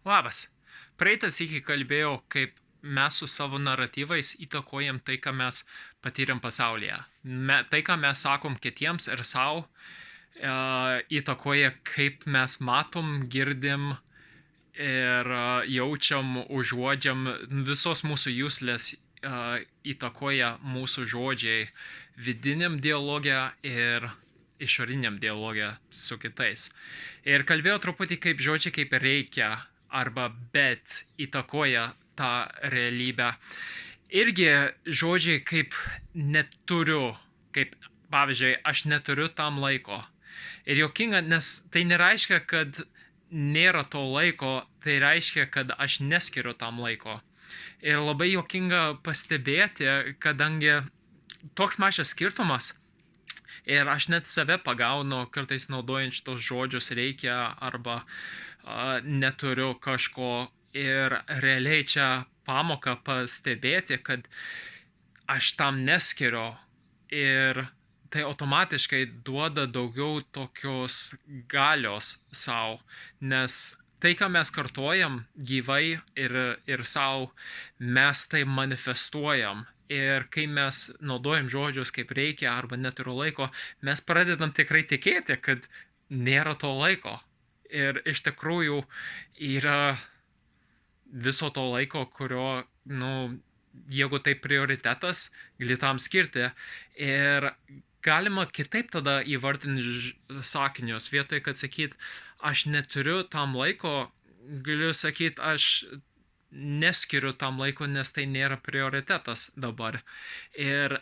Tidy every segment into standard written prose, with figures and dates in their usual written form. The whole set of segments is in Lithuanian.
Labas. Praeitą sykį kalbėjau, kaip mes su savo naratyvais įtakojam tai, ką mes patyrėm pasaulyje. Tai, ką mes sakom kitiems ir savo, įtakoja, kaip mes matom, girdim ir jaučiam, užuodžiam. Visos mūsų jūslės įtakoja mūsų žodžiai vidiniam dialogė ir išoriniam dialogė su kitais. Ir kalbėjau truputį kaip žodžiai kaip reikia arba bet įtakoja tą realybę. Irgi žodžiai kaip neturiu, kaip pavyzdžiui, aš neturiu tam laiko. Ir jokinga, nes tai nereiškia, kad nėra to laiko, tai reiškia, kad aš neskiriu tam laiko. Ir labai jokinga pastebėti, kadangi toks mažas skirtumas. Ir aš net save pagaunu kartais naudojant šitos žodžius reikia arba neturiu kažko. Ir realiai čia pamoka pastebėti, kad aš tam neskiriu. Ir tai automatiškai duoda daugiau tokios galios savo, nes tai, ką mes kartojam gyvai ir savo, mes tai manifestuojam. Ir kai mes naudojam žodžius kaip reikia arba neturiu laiko, mes pradedam tikrai tikėti, kad nėra to laiko. Ir iš tikrųjų yra viso to laiko, kurio, jeigu tai prioritetas, gali tam skirti. Ir galima kitaip tada įvardinti sakinius. Vietoj, kad sakyt, aš neturiu tam laiko, galiu sakyt, aš neskiriu tam laiko, nes tai nėra prioritetas dabar. Ir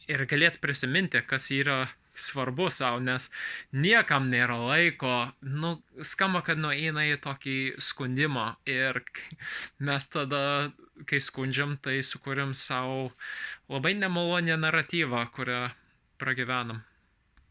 galėt prisiminti, kas yra svarbu savo, nes niekam nėra laiko. Skamba, kad nueina į tokį skundimą. Ir mes tada, kai skundžiam, tai sukūrėm savo labai nemalonę naratyvą, kurią pragyvenam.